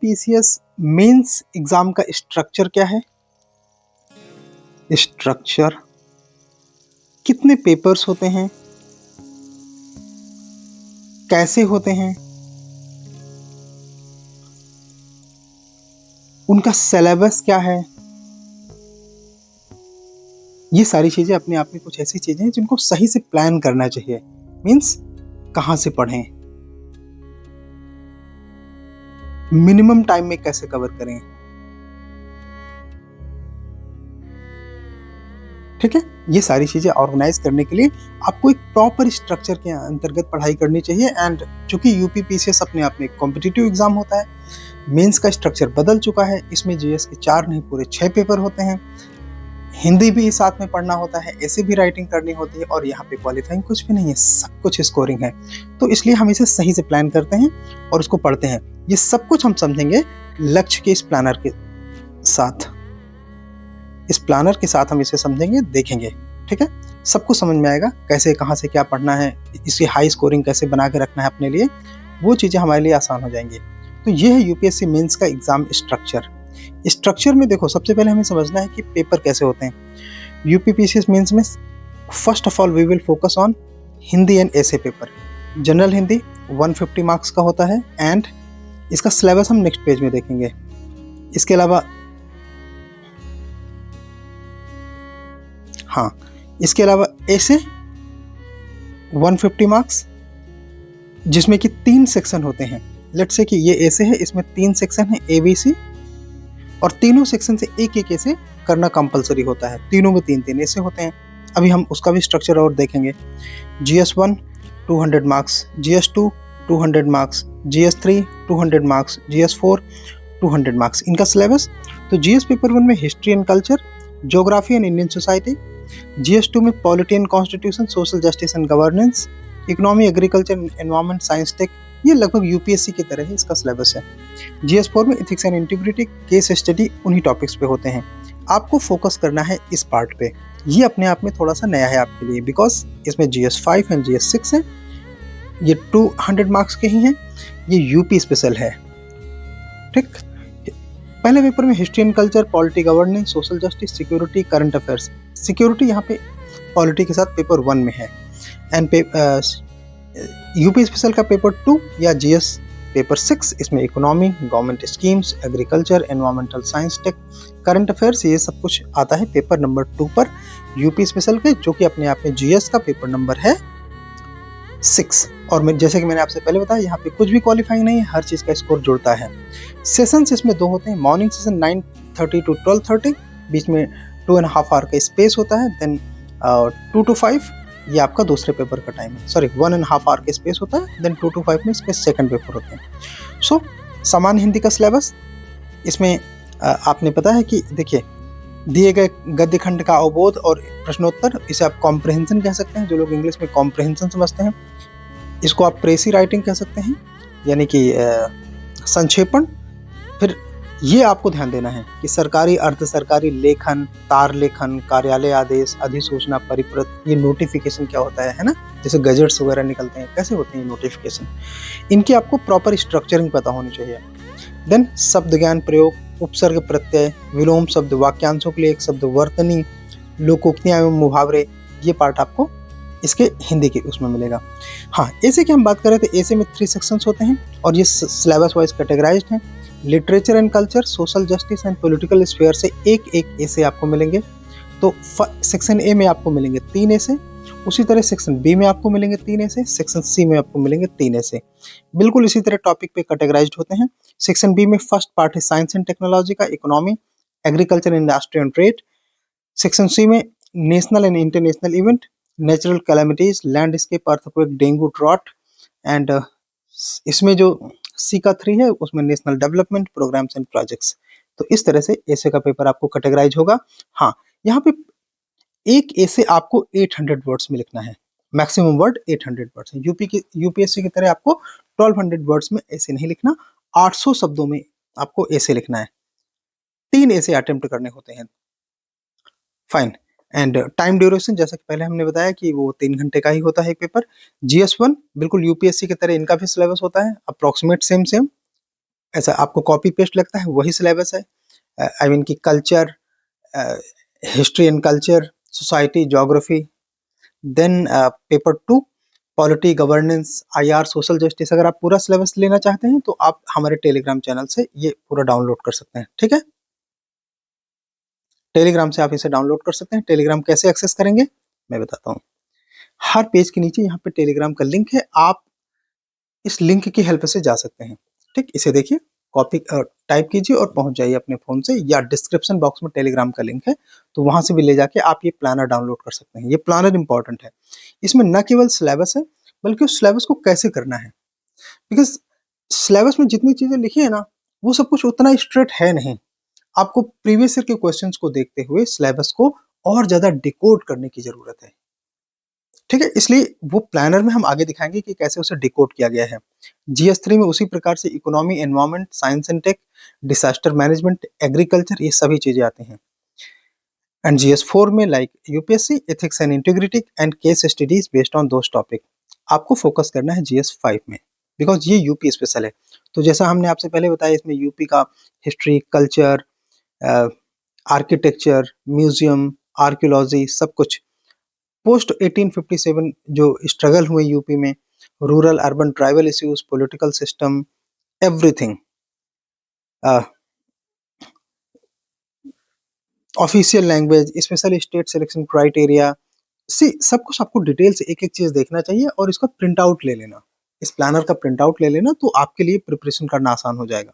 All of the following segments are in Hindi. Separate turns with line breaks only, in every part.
यूपीपीसीएस मेंस एग्जाम का स्ट्रक्चर क्या है? स्ट्रक्चर, कितने पेपर्स होते हैं, कैसे होते हैं, उनका सिलेबस क्या है, ये सारी चीजें अपने आप में कुछ ऐसी चीजें हैं जिनको सही से प्लान करना चाहिए। मींस कहां से पढ़ें, मिनिमम टाइम में कैसे कवर करें, ठीक है। ये सारी चीजें ऑर्गेनाइज करने के लिए आपको एक प्रॉपर स्ट्रक्चर के अंतर्गत पढ़ाई करनी चाहिए। एंड चूंकि यूपीपीसीएस अपने आप में कॉम्पिटिटिव एग्जाम होता है, मेंस का स्ट्रक्चर बदल चुका है। इसमें जीएस के 4 नहीं पूरे 6 पेपर होते हैं, हिंदी भी साथ में पढ़ना होता है, ऐसे भी राइटिंग करनी होती है, और यहाँ पे क्वालिफाइंग कुछ भी नहीं है, सब कुछ स्कोरिंग है। तो इसलिए हम इसे सही से प्लान करते हैं और उसको पढ़ते हैं। ये सब कुछ हम समझेंगे लक्ष्य के इस प्लानर के साथ। इस प्लानर के साथ हम इसे समझेंगे, देखेंगे, ठीक है। सबको समझ में आएगा कैसे कहाँ से क्या पढ़ना है, इसकी हाई स्कोरिंग कैसे बना के रखना है अपने लिए, वो चीज़ें हमारे लिए आसान हो जाएंगी। तो ये है यूपीएससी मेंस का एग्जाम स्ट्रक्चर। स्ट्रक्चर में देखो, सबसे पहले हमें समझना है कि पेपर कैसे होते हैं। यूपीपीसीएस मेंस में first of all we will focus on Hindi and essay paper. General Hindi 150 marks का होता है एंड इसका सिलेबस हम नेक्स्ट पेज में देखेंगे। इसके अलावा इसके अलावा ऐसे 150 मार्क्स, जिसमें कि 3 सेक्शन होते हैं। लेट्स से कि ये ऐसे है, इसमें 3 सेक्शन है ABC, और तीनों सेक्शन से एक एक ऐसे करना कंपलसरी होता है। तीनों में 3-3 ऐसे होते हैं। अभी हम उसका भी स्ट्रक्चर और देखेंगे। GS1 200 marks, GS2 200 marks, GS3 200 marks, GS4 200 marks, इनका सिलेबस। तो GS पेपर 1 में history and culture, geography and Indian society. GS2 में polity and constitution, social justice and governance, economy, agriculture, environment, science, tech. ये लगभग यूपीएससी की तरह ही इसका सिलेबस है। GS4 में ethics and integrity, case study, उन्हीं टॉपिक्स पे होते हैं। आपको फोकस करना है इस पार्ट पे। ये अपने आप में थोड़ा सा नया है आपके लिए, बिकॉज इसमें GS5 एंड GS6 है। ये 200 मार्क्स के ही हैं। ये यूपी स्पेशल है, ठीक। पहले पेपर में history and culture, polity, governance, social justice, security, current affairs. Security यहाँ पे पॉलिटी के साथ पेपर 1 में है। एंड यूपी स्पेशल का पेपर 2 या GS पेपर 6, इसमें economy, government schemes, agriculture, environmental, science, tech, current affairs, ये सब कुछ आता है पेपर नंबर 2 पर यूपी स्पेशल के, जो कि अपने आप में GS का पेपर नंबर है 6। और जैसे कि मैंने आपसे पहले बताया, यहाँ पे कुछ भी क्वालिफाइंग नहीं है, हर चीज का स्कोर जुड़ता है। सेशंस इसमें 2 होते हैं। मॉर्निंग सेशन 9:30 to 12:30, बीच में 2.5 आवर का स्पेस होता है। देन 2 to 5 ये आपका दूसरे पेपर का टाइम है। सॉरी, 1.5 आवर का स्पेस होता है। देन 2 to 5 में इसके सेकंड पेपर होते हैं। सो सामान्य हिंदी का सिलेबस इसमें आपने पता है कि देखिए, दिए गए गद्य खंड का अवबोध और प्रश्नोत्तर, इसे आप कॉम्प्रहेंशन कह सकते हैं। जो लोग इंग्लिश में कॉम्प्रहेंशन समझते हैं, इसको आप प्रेसी राइटिंग कह सकते हैं, यानी कि संक्षेपण। फिर ये आपको ध्यान देना है कि सरकारी, अर्ध सरकारी लेखन, तार लेखन, कार्यालय आदेश, अधिसूचना, परिपत्र, ये नोटिफिकेशन क्या होता है ना, जैसे गजेट्स वगैरह निकलते हैं, कैसे होते हैं नोटिफिकेशन, इनकी आपको प्रॉपर स्ट्रक्चरिंग पता होनी चाहिए। देन शब्द ज्ञान, प्रयोग, उपसर्ग, प्रत्यय, विलोम शब्द, वाक्यांशों के लिए एक शब्द, वर्तनी, लोकोक्तियां एवं मुहावरे, ये पार्ट आपको इसके हिंदी के उसमें मिलेगा। ऐसे की हम बात करें तो ऐसे में 3 सेक्शंस होते हैं और ये सिलेबस वाइज कैटेगराइज्ड हैं। Literature and culture, social justice and political sphere से एक ऐसे आपको मिलेंगे। तो सेक्शन ए में आपको मिलेंगे 3 ऐसे, उसी तरह सेक्शन बी में आपको मिलेंगे 3 ऐसे, सेक्शन सी में आपको मिलेंगे 3 ऐसे। बिल्कुल इसी तरह टॉपिक पे कैटेगराइज्ड होते हैं। सेक्शन बी में फर्स्ट पार्ट है साइंस एंड टेक्नोलॉजी का, economy, agriculture, industry and trade. Section C में national and international event, natural calamities, landscape, earthquake, dengue, drought. And इसमें जो सी का 3 है उसमें national development programmes and projects. तो इस तरह से ऐसे का पेपर आपको कैटेगराइज होगा। यहाँ पे एक ऐसे आपको 800 वर्ड्स में लिखना है, मैक्सिमम वर्ड 800 वर्ड्स है। यूपीएससी की तरह आपको 1200 वर्ड्स में ऐसे नहीं लिखना, 800 शब्दों में आपको ऐसे लिखना है। 3 ऐसे अटेम्प्ट करने होते हैं। फाइन। एंड टाइम ड्यूरेशन, जैसा कि पहले हमने बताया कि वो 3 घंटे का ही होता है पेपर। GS1 बिल्कुल यूपीएससी की तरह इनका भी सिलेबस होता है, अप्रोक्सीमेट सेम ऐसा आपको कॉपी पेस्ट लगता है, वही सिलेबस है। आई मीन की culture, history and culture, society, geography. Then paper 2 polity, governance, IR, social justice. अगर आप पूरा सिलेबस लेना चाहते हैं तो आप हमारे टेलीग्राम चैनल से ये पूरा डाउनलोड कर सकते हैं, ठीक है। टेलीग्राम से आप इसे डाउनलोड कर सकते हैं। टेलीग्राम कैसे एक्सेस करेंगे मैं बताता हूँ। हर पेज के नीचे यहाँ पे टेलीग्राम का लिंक है, आप इस लिंक की हेल्प से जा सकते हैं, ठीक। इसे देखिए, कॉपी टाइप कीजिए और पहुंच जाइए अपने फोन से, या डिस्क्रिप्शन बॉक्स में टेलीग्राम का लिंक है, तो वहां से भी ले जाके आप ये प्लानर डाउनलोड कर सकते हैं। ये प्लानर इंपॉर्टेंट है, इसमें न केवल सिलेबस है बल्कि उस सिलेबस को कैसे करना है। बिकॉज सिलेबस में जितनी चीजें लिखी है ना, वो सब कुछ उतना स्ट्रेट है नहीं। आपको प्रीवियस ईयर के क्वेश्चंस को देखते हुए सिलेबस को और ज्यादा डिकोड करने की जरूरत है, ठीक है। इसलिए वो प्लानर में हम आगे दिखाएंगे कि कैसे उसे डिकोड किया गया है। GS3 में उसी प्रकार से economy, environment, science and tech, disaster management, agriculture, ये सभी चीजें आती हैं। एंड GS4 में like UPSC, ethics and integrity and case studies based on those topic. आपको फोकस करना है GS5 में, बिकॉज ये यूपी स्पेशल है। तो जैसा हमने आपसे पहले बताया, इसमें यूपी का history, culture, architecture, museum, archaeology, सब कुछ। पोस्ट 1857 जो स्ट्रगल हुए यूपी में, rural urban tribal issues, political system, everything, official language, special state selection criteria, सी सब कुछ आपको डिटेल से एक एक चीज देखना चाहिए और इसका प्रिंट आउट ले लेना। इस प्लानर का प्रिंट आउट ले लेना तो आपके लिए प्रिपरेशन करना आसान हो जाएगा।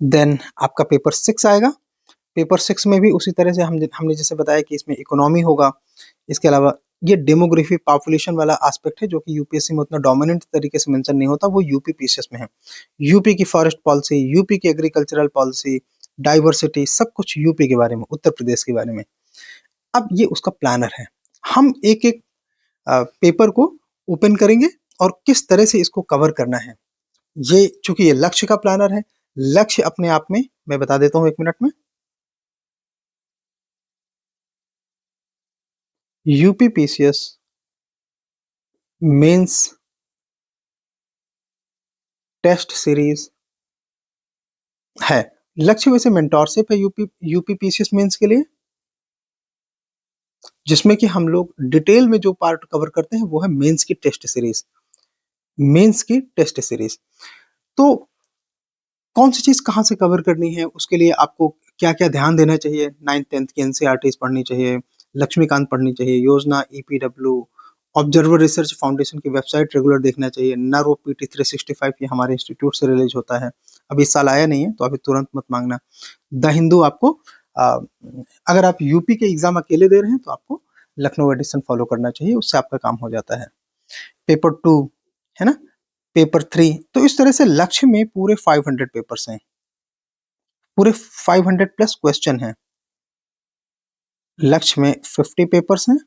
देन आपका पेपर 6 आएगा। पेपर 6 में भी उसी तरह से हमने जैसे बताया कि इसमें इकोनॉमी होगा। इसके अलावा ये डेमोग्राफी, पॉपुलेशन वाला एस्पेक्ट है जो कि यूपीएससी में उतना डोमिनेंट तरीके से मेंशन नहीं होता, वो यूपी पीसीएस में है। यूपी की फॉरेस्ट पॉलिसी, यूपी की एग्रीकल्चरल पॉलिसी, डाइवर्सिटी, सब कुछ यूपी के बारे में, उत्तर प्रदेश के बारे में। अब ये उसका प्लानर है। हम एक एक पेपर को ओपन करेंगे और किस तरह से इसको कवर करना है। ये चूंकि ये लक्ष्य का प्लानर है, लक्ष्य अपने आप में मैं बता देता हूं 1 मिनट में। UP PCS mains test series है। लक्ष्य वैसे मेंटोरशिप है यूपी पीसीएस मेंस के लिए, जिसमें कि हम लोग डिटेल में जो पार्ट कवर करते हैं वो है मेंस की टेस्ट सीरीज। मेंस की टेस्ट सीरीज तो कौन सी चीज कहाँ से कवर करनी है, उसके लिए आपको क्या क्या ध्यान देना चाहिए। 9th-10th की एनसीईआरटी पढ़नी चाहिए, लक्ष्मीकांत पढ़नी चाहिए, योजना, ईपीडब्ल्यू, ऑब्जर्वर रिसर्च फाउंडेशन की वेबसाइट रेगुलर देखना चाहिए। नरो पीटी 365 ये हमारे इंस्टीट्यूट से रिलीज होता है, अभी इस साल आया नहीं है तो अभी तुरंत मत मांगना। द हिंदू आपको अगर आप यूपी के एग्जाम अकेले दे रहे हैं तो आपको लखनऊ एडिशन फॉलो करना चाहिए, उससे आपका काम हो जाता है। पेपर 2 है ना, पेपर 3। तो इस तरह से लक्ष्य में पूरे 500 पेपर्स हैं, पूरे 500 प्लस क्वेश्चन हैं। लक्ष्य में 50 पेपर्स हैं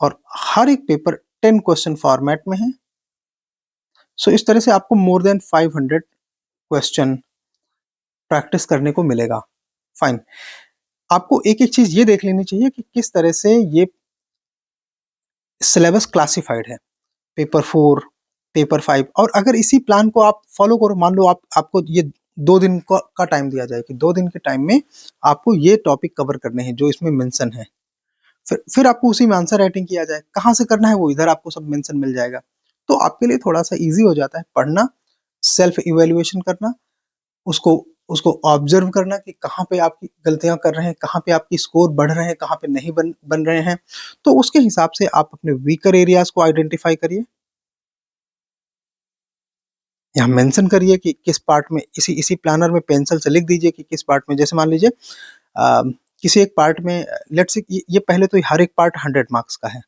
और हर एक पेपर 10 क्वेश्चन फॉर्मेट में है। सो इस तरह से आपको मोर देन 500 क्वेश्चन प्रैक्टिस करने को मिलेगा। फाइन, आपको एक एक चीज ये देख लेनी चाहिए कि किस तरह से ये सिलेबस क्लासिफाइड है। पेपर 4, पेपर 5, और अगर इसी प्लान को आप फॉलो करो, मान लो आपको ये 2 दिन का टाइम दिया जाए कि 2 दिन के टाइम में आपको ये टॉपिक कवर करने हैं जो इसमें मेंशन है। फिर आपको उसी में आंसर राइटिंग किया जाए, कहाँ से करना है वो इधर आपको सब मेंशन मिल जाएगा। तो आपके लिए थोड़ा सा इजी हो जाता है पढ़ना, सेल्फ इवेल्युएशन करना, उसको उसको ऑब्जर्व करना कि कहाँ पे आपकी गलतियां कर रहे हैं, कहाँ पे आपकी स्कोर बढ़ रहे हैं, कहाँ पे नहीं बन रहे हैं। तो उसके हिसाब से आप अपने वीकर एरियाज को आइडेंटिफाई करिए, यहाँ मेंशन करिए कि किस पार्ट में, इसी इसी प्लानर में पेंसिल से लिख दीजिए कि किस पार्ट में। जैसे मान लीजिए किसी एक पार्ट में, लेट्स से ये पहले तो हर एक पार्ट 100 मार्क्स का है,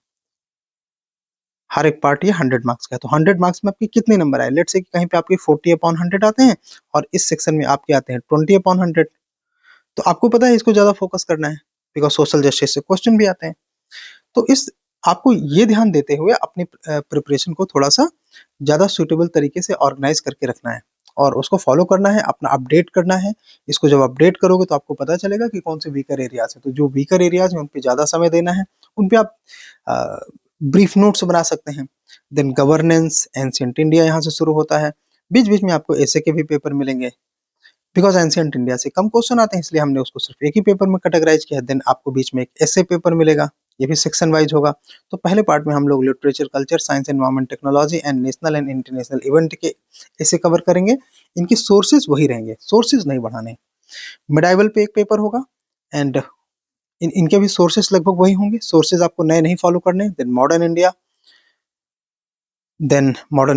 हर एक पार्ट ये 100 मार्क्स का है। तो 100 मार्क्स में आपके कितने नंबर आए, लेट्स से कि कहीं पे आपके 40/100 आते हैं और इस सेक्शन में आपके आते हैं 20/100। तो आपको पता है इसको ज्यादा फोकस करना है, बिकॉज सोशल जस्टिस से क्वेश्चन भी आते हैं। तो इस आपको ये ध्यान देते हुए अपनी प्रिपरेशन को थोड़ा सा ज़्यादा सूटेबल तरीके से ऑर्गेनाइज करके रखना है और उसको फॉलो करना है, अपना अपडेट करना है। इसको जब अपडेट करोगे तो आपको पता चलेगा कि कौन से वीकर एरियाज है। तो जो वीकर एरियाज हैं उन पे ज़्यादा समय देना है, उन पे आप ब्रीफ नोट्स बना सकते हैं। देन गवर्नेंस, एंशिएंट इंडिया यहाँ से शुरू होता है। बीच बीच में आपको ऐसे के भी पेपर मिलेंगे, बिकॉज एंशियंट इंडिया से कम क्वेश्चन आते हैं इसलिए हमने उसको सिर्फ एक ही पेपर में कैटेगराइज किया। देन आपको बीच में एक ऐसे पेपर मिलेगा, ये भी सेक्शन वाइज होगा। तो पहले पार्ट में हम लोग literature, culture, science, environment, technology and national and international event के ऐसे कवर करेंगे। इनकी सोर्सेज वही रहेंगे, सोर्सेज नहीं बढ़ाने। मिडाइवल पे एक पेपर होगा एंड इनके भी सोर्सेज लगभग वही होंगे, सोर्सेज आपको नए नहीं फॉलो करने। Then modern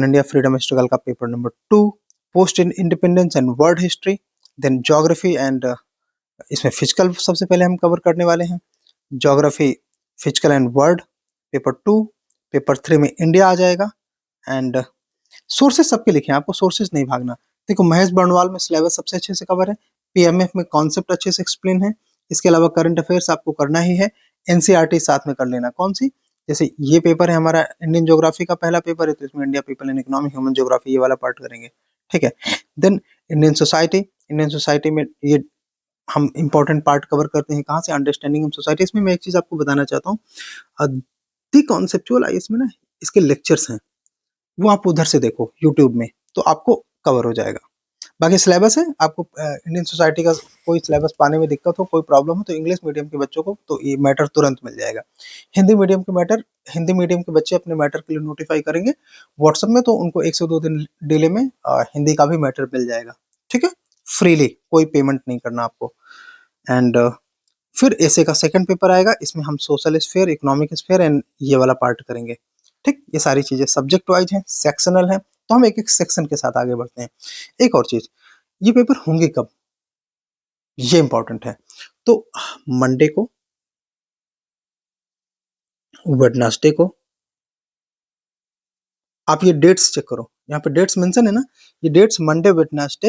India freedom struggle का paper number 2, post independence and world history. Then geography and इसमें फिजिकल सबसे पहले हम कवर करने वाले हैं, geography, physical and world paper 2। Paper 3 में इंडिया आ जाएगा एंड सोर्सेज सबके लिखे हैं, आपको सोर्सेज नहीं भागना। देखो महेश बर्णवाल में सिलेबस सबसे अच्छे से कवर है, पीएमएफ में कॉन्सेप्ट अच्छे से एक्सप्लेन है, इसके अलावा करंट अफेयर्स आपको करना ही है, एनसीईआरटी साथ में कर लेना। कौन सी? जैसे ये पेपर है हमारा इंडियन ज्योग्राफी का पहला पेपर है, तो इसमें India, people and economy, human geography, ये वाला पार्ट करेंगे, ठीक है। देन इंडियन सोसाइटी में ये हम इंपॉर्टेंट पार्ट कवर करते हैं। कहाँ से? Understanding society. इसमें मैं एक चीज आपको बताना चाहता हूँ, दी कॉन्सेप्चुअल आई, इसमें ना इसके लेक्चर्स हैं, वो आप उधर से देखो यूट्यूब में, तो आपको कवर हो जाएगा। बाकी सिलेबस है, आपको इंडियन सोसाइटी का कोई सिलेबस पाने में दिक्कत हो, कोई प्रॉब्लम हो, तो इंग्लिश मीडियम के बच्चों को तो ये मैटर तुरंत मिल जाएगा। हिंदी मीडियम के बच्चे अपने मैटर के लिए नोटिफाई करेंगे व्हाट्सएप में, तो उनको 1 से 2 दिन डिले में हिंदी का भी मैटर मिल जाएगा, ठीक है, फ्रीली, कोई पेमेंट नहीं करना आपको। एंड फिर ऐसे का सेकंड पेपर आएगा, इसमें हम social sphere, economic sphere and ये वाला पार्ट करेंगे, ठीक। ये सारी चीजें सब्जेक्ट वाइज हैं, सेक्शनल है, तो हम एक एक सेक्शन के साथ आगे बढ़ते हैं। एक और चीज, ये पेपर होंगे कब, ये इंपॉर्टेंट है। तो मंडे को, वेडनेसडे को, आप ये डेट्स चेक करो, यहाँ पे डेट्स मेंशन है ना, ये dates Monday, Wednesday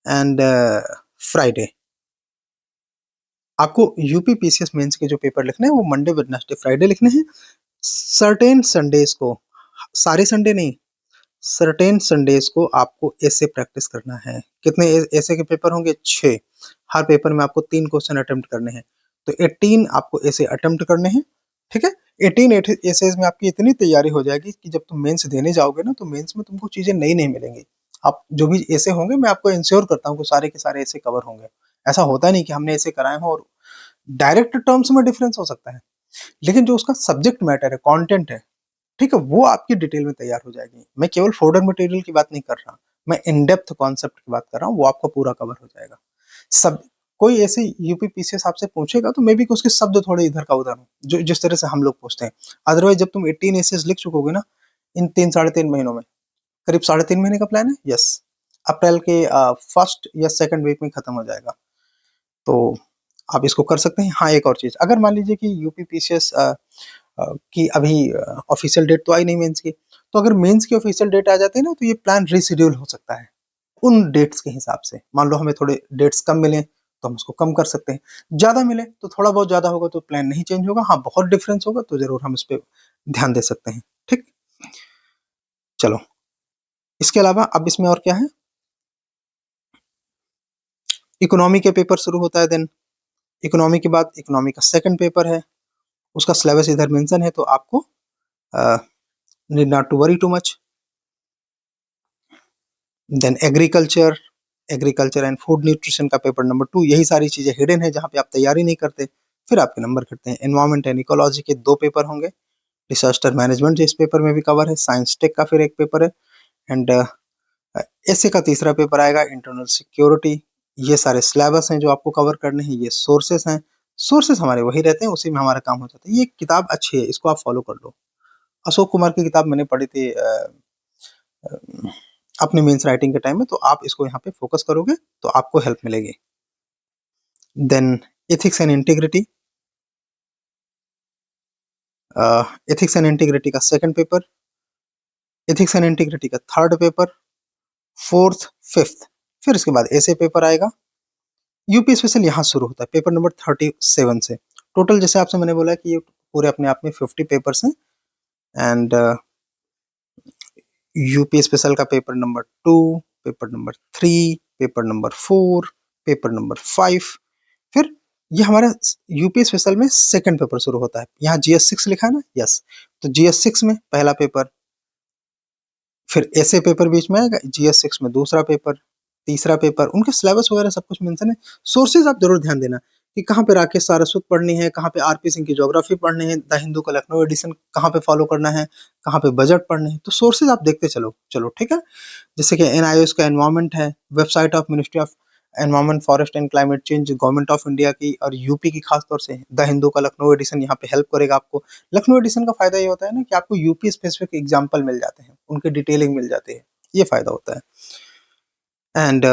and Friday. आपको यूपी पीसीएस मेंस के जो पेपर लिखने हैं वो मंडे, वेडनेसडे, फ्राइडे लिखने हैं। सर्टेन संडेज को, सारे संडे नहीं, सर्टेन संडेज को आपको ऐसे प्रैक्टिस करना है। कितने ऐसे के पेपर होंगे? 6। हर पेपर में आपको 3 क्वेश्चन अटेम्प्ट करने हैं, तो 18 आपको ऐसे अटेम्प्ट करने हैं, ठीक है। 18 ऐसे में आपकी इतनी तैयारी हो जाएगी कि जब तुम मेंस देने जाओगे ना, तो मेंस में तुमको चीजें नई नहीं मिलेंगी। आप जो भी ऐसे होंगे, मैं आपको इंश्योर करता हूँ कि सारे के सारे ऐसे कवर होंगे। ऐसा होता नहीं कि हमने ऐसे कराए हो और डायरेक्ट टर्म्स में डिफरेंस हो सकता है, लेकिन जो उसका सब्जेक्ट मैटर है, कंटेंट है, ठीक है, वो आपकी डिटेल में तैयार हो जाएगी। मैं केवल फोल्डर मटेरियल की बात नहीं कर रहा, मैं इन डेप्थ कॉन्सेप्ट की बात कर रहा हूँ, वो आपका पूरा कवर हो जाएगा। सब कोई ऐसे यूपी पीसीएस आपसे पूछेगा तो मे बी कि उसके शब्द थोड़े इधर का उधर हो, जो जिस तरह से हम लोग पूछते हैं। अदरवाइज जब तुम 18 एसेस लिख चुकोगे ना, इन 3 साढ़े 3 महीनों में, करीब साढ़े 3 महीने का प्लान है, यस, अप्रैल के फर्स्ट या सेकंड वीक में खत्म हो जाएगा, तो आप इसको कर सकते हैं। हाँ, एक और चीज, अगर मान लीजिए कि यूपी पीसीएस की अभी ऑफिशियल डेट तो आई नहीं मेंस की, तो अगर मेंस की ऑफिशियल डेट आ जाती है ना, तो ये प्लान रीशेड्यूल हो सकता है उन डेट्स के हिसाब से। मान लो हमें थोड़े डेट्स कम मिले तो हम उसको कम कर सकते हैं, ज्यादा मिले तो थोड़ा बहुत ज्यादा होगा तो प्लान नहीं चेंज होगा। हाँ, बहुत डिफरेंस होगा तो जरूर हम इस पर ध्यान दे सकते हैं, ठीक। चलो, इसके अलावा अब इसमें और क्या है, इकोनॉमी के पेपर शुरू होता है। देन इकोनॉमी के बाद इकोनॉमी का सेकंड पेपर है, उसका सिलेबस इधर मेंशन है, तो आपको need not to worry too much. Then agriculture and food nutrition का पेपर नंबर 2, यही सारी चीजें हिडन है जहाँ पे आप तैयारी नहीं करते, फिर आपके नंबर कटते हैं। एनवायरमेंट एंड इकोलॉजी के 2 पेपर होंगे, डिसास्टर मैनेजमेंट इस पेपर में भी कवर है, साइंस टेक का फिर एक पेपर है, एंड ऐसे का तीसरा पेपर आएगा, इंटरनल सिक्योरिटी। ये सारे सिलेबस हैं जो आपको कवर करने हैं, ये सोर्सेस हैं, सोर्सेस हमारे वही रहते हैं, उसी में हमारा काम हो जाता है। ये किताब अच्छी है, इसको आप फॉलो कर लो। अशोक कुमार की किताब मैंने पढ़ी थी अपने मेंस राइटिंग के टाइम में, तो आप इसको यहाँ पे फोकस करोगे तो आपको हेल्प मिलेगी। Then ethics and integrity, ethics and integrity का second paper, ethics and integrity का थर्ड पेपर, फोर्थ, फिफ्थ, फिर इसके बाद ऐसे पेपर आएगा। यूपी स्पेशल यहाँ शुरू होता है पेपर नंबर 37 से। टोटल जैसे आपसे मैंने बोला कि ये पूरे अपने आप में 50 पेपर्स हैं, एंड यूपी स्पेशल का paper number 2, paper number 3, paper number 4, paper number 5, फिर ये हमारा यूपी स्पेशल में सेकंड पेपर शुरू होता है। यहाँ GS6 लिखा है ना, यस, तो GS6 में पहला पेपर, फिर ऐसे पेपर बीच में आएगा, GS6 में दूसरा पेपर, तीसरा पेपर, उनके सिलेबस वगैरह सब कुछ मेंशन है। सोर्सेज आप जरूर ध्यान देना कि कहाँ पे राकेश सारस्वत पढ़नी है, कहाँ पे आरपी सिंह की ज्योग्राफी पढ़नी है, द हिंदू का लखनऊ एडिशन कहाँ पे फॉलो करना है, कहाँ पे बजट पढ़ने हैं, तो सोर्सेज आप देखते चलो चलो, ठीक है। जैसे कि NIOS का एनवायरमेंट है, website of ministry of environment forest and climate change government of India की और यूपी की खास तौर से द हिंदू का लखनऊ एडिशन यहाँ पे हेल्प करेगा आपको। लखनऊ एडिशन का फायदा ये होता है ना कि आपको यूपी स्पेसिफिक एग्जाम्पल मिल जाते हैं, उनके डिटेलिंग मिल जाती है, ये फायदा होता है। एंड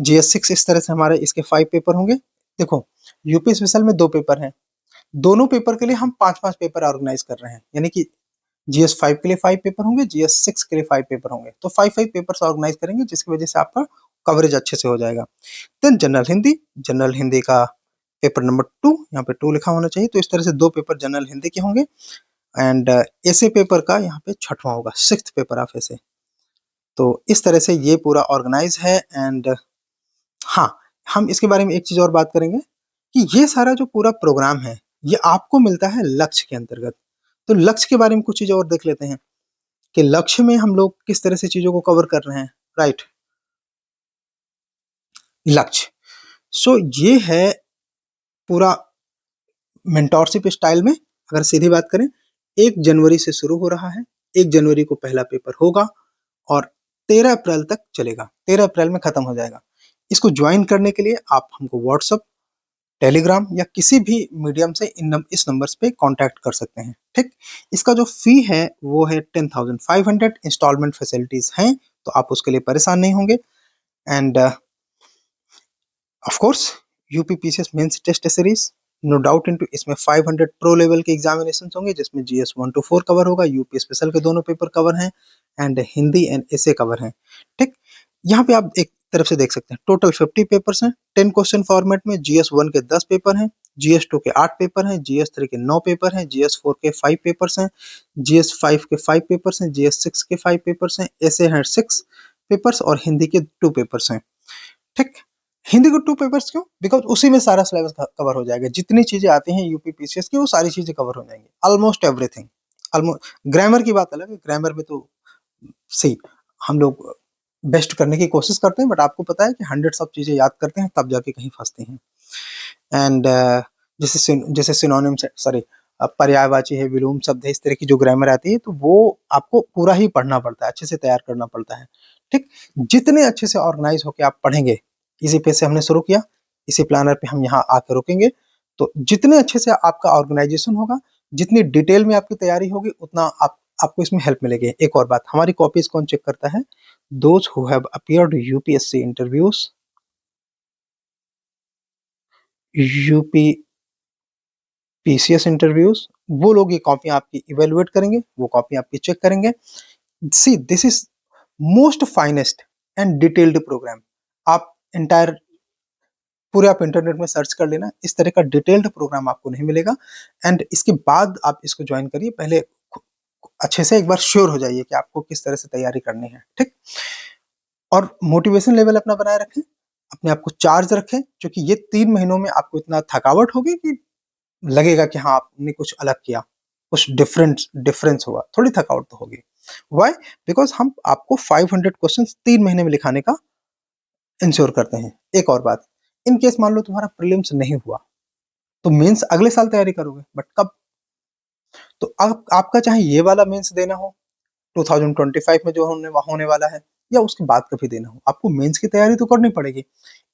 GS6 इस तरह से हमारे इसके 5 पेपर होंगे। देखो यूपी स्पेशल में 2 पेपर हैं, दोनों पेपर के लिए हम 5-5 पेपर ऑर्गेनाइज कर रहे हैं, यानी कि GS5 के लिए 5 पेपर होंगे, GS6 के लिए 5 पेपर होंगे, तो 5-5 पेपर्स ऑर्गेनाइज करेंगे जिसकी वजह से आपका कवरेज अच्छे से हो जाएगा। देन जनरल हिंदी का पेपर नंबर 2, यहाँ पे 2 लिखा होना चाहिए, तो इस तरह से 2 पेपर जनरल हिंदी के होंगे। एंड ऐसे पेपर का यहाँ पे 6वां होगा, 6th पेपर ऑफ ऐसे। तो इस तरह से ये पूरा ऑर्गेनाइज है। एंड हाँ, हम इसके बारे में एक चीज और बात करेंगे कि ये सारा जो पूरा प्रोग्राम है ये आपको मिलता है लक्ष्य के अंतर्गत। तो लक्ष्य के बारे में कुछ चीजें और देख लेते हैं कि लक्ष्य में हम लोग किस तरह से चीजों को कवर कर रहे हैं, राइट। लक्ष्य, सो ये है पूरा मेंटोरशिप स्टाइल में। अगर सीधी बात करें, 1 जनवरी से शुरू हो रहा है, 1 जनवरी को पहला पेपर होगा और 13 अप्रैल तक चलेगा, 13 अप्रैल में खत्म हो जाएगा। इसको ज्वाइन करने के लिए आप हमको व्हाट्सअप, टेलीग्राम या किसी भी मीडियम से इस नंबर्स पे कांटेक्ट कर सकते हैं, ठीक। इसका जो फी है वो है 10,500, इंस्टॉलमेंट फैसिलिटीज हैं, तो आप उसके लिए परेशान नहीं होंगे। And of course UPPCS mains test series, no doubt into, इसमें 500 प्रो लेवल के एग्जामिनेशन होंगे जिसमें GS1 to 4 कवर होगा, यूपी स्पेशल के दोनों पेपर कवर हैं, एंड हिंदी एंड ऐसे कवर हैं, ठीक। यहाँ पे आप एक तरफ से देख सकते हैं टोटल 50 पेपर्स हैं, 10 क्वेश्चन फॉर्मेट में। GS1 के 10 पेपर हैं, GS2 के 8 पेपर हैं, GS3 के 9 पेपर हैं, GS4 के 5 पेपर्स हैं, GS5 के 5 पेपर्स हैं, GS6 के 5 पेपर्स हैं, ऐसे हैं 6 पेपर्स और हिंदी के 2 पेपर्स हैं, ठीक। हिंदी के 2 पेपर्स क्यों? बिकॉज उसी में सारा सिलेबस कवर हो जाएगा, जितनी चीजें आती हैं यूपीपीसीएस की वो सारी चीजें कवर हो जाएंगी, ऑलमोस्ट एवरीथिंग। ऑलमोस्ट ग्रामर की बात अलग है, ग्रामर में तो सी हम लोग बेस्ट करने की कोशिश करते हैं, बट आपको पता है कि 100 सब चीजें याद करते हैं तब जाके कहीं फंसते हैं। एंड जैसे सिनोनिम, सॉरी, पर्यायवाची है, विलोम शब्द है, इस तरह की जो ग्रामर आती है तो वो आपको पूरा ही पढ़ना पड़ता है, अच्छे से तैयार करना पड़ता है, ठीक। जितने अच्छे से ऑर्गेनाइज होकर आप पढ़ेंगे, इसी पे से हमने शुरू किया, इसी प्लानर पे हम यहाँ आकर रुकेंगे, तो जितने अच्छे से आपका ऑर्गेनाइजेशन होगा, जितनी डिटेल में आपकी तैयारी होगी, उतना आपको इसमें हेल्प मिलेगी। एक और बात, हमारी कॉपीज कौन चेक करता है? Those who have appeared UPSC interviews, UPPCS interviews, वो लोग ये कॉपी आपकी इवेलुएट करेंगे, वो कॉपी आपकी चेक करेंगे। See this is most finest and detailed programme. आप इंटायर पूरे आप इंटरनेट में सर्च कर लेना, इस तरह का डिटेल्ड प्रोग्राम आपको नहीं मिलेगा। एंड इसके बाद आप इसको ज्वाइन करिए, पहले अच्छे से एक बार श्योर हो जाइए कि आपको किस तरह से तैयारी करनी है, ठीक। और मोटिवेशन लेवल अपना बनाए रखें, अपने आप को चार्ज रखें, क्योंकि ये 3 महीनों में आपको इतना थकावट होगी कि लगेगा कि हाँ आपने कुछ अलग किया, कुछ डिफरेंस हुआ, थोड़ी थकावट तो होगी। वाई? बिकॉज हम आपको 500 क्वेश्चन 3 महीने में लिखाने का इंश्योर करते हैं। एक और बात, इन केस मान लो तुम्हारा प्रीलिम्स नहीं हुआ तो मेंस अगले साल तैयारी करोगे, बट कब? तो अब आपका चाहे ये वाला मेंस देना हो 2025 में जो होने वाला है, या उसके बाद कभी देना हो, आपको मेंस की तैयारी तो करनी पड़ेगी।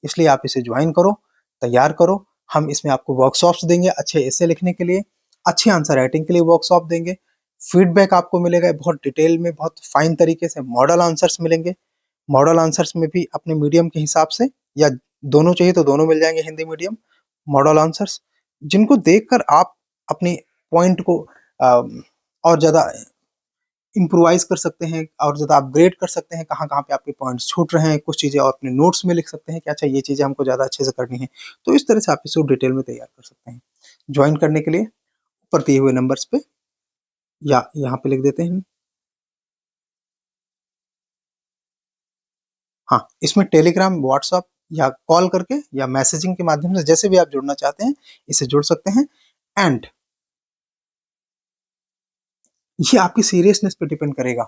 इसलिए आप इसे ज्वाइन करो, तैयार करो। हम इसमें आपको वर्कशॉप्स देंगे, अच्छे ऐसे लिखने के लिए, अच्छे आंसर राइटिंग के लिए वर्कशॉप देंगे, फीडबैक आपको मिलेगा बहुत डिटेल में, बहुत फाइन तरीके से, मॉडल आंसर्स मिलेंगे। मॉडल आंसर्स में भी अपने मीडियम के हिसाब से, या दोनों चाहिए तो दोनों मिल जाएंगे, हिंदी मीडियम मॉडल आंसर्स, जिनको देखकर आप अपनी पॉइंट को और ज्यादा इम्प्रोवाइज कर सकते हैं और ज्यादा अपग्रेड कर सकते हैं, कहाँ कहाँ पे आपके पॉइंट्स छूट रहे हैं, कुछ चीजें और अपने नोट्स में लिख सकते हैं कि अच्छा ये चीजें हमको ज्यादा अच्छे से करनी है। तो इस तरह से आप इसको डिटेल में तैयार कर सकते हैं। ज्वाइन करने के लिए ऊपर दिए हुए नंबर्स पे या यहाँ पे लिख देते हैं। हाँ, इसमें टेलीग्राम, व्हाट्सअप या कॉल करके या मैसेजिंग के माध्यम से जैसे भी आप जुड़ना चाहते हैं इससे जुड़ सकते हैं। एंड ये आपकी सीरियसनेस पे डिपेंड करेगा।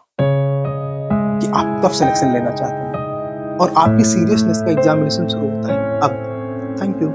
कि आप कब सिलेक्शन लेना चाहते हैं और आपकी सीरियसनेस का एग्जामिनेशन शुरू होता है अब। Thank you.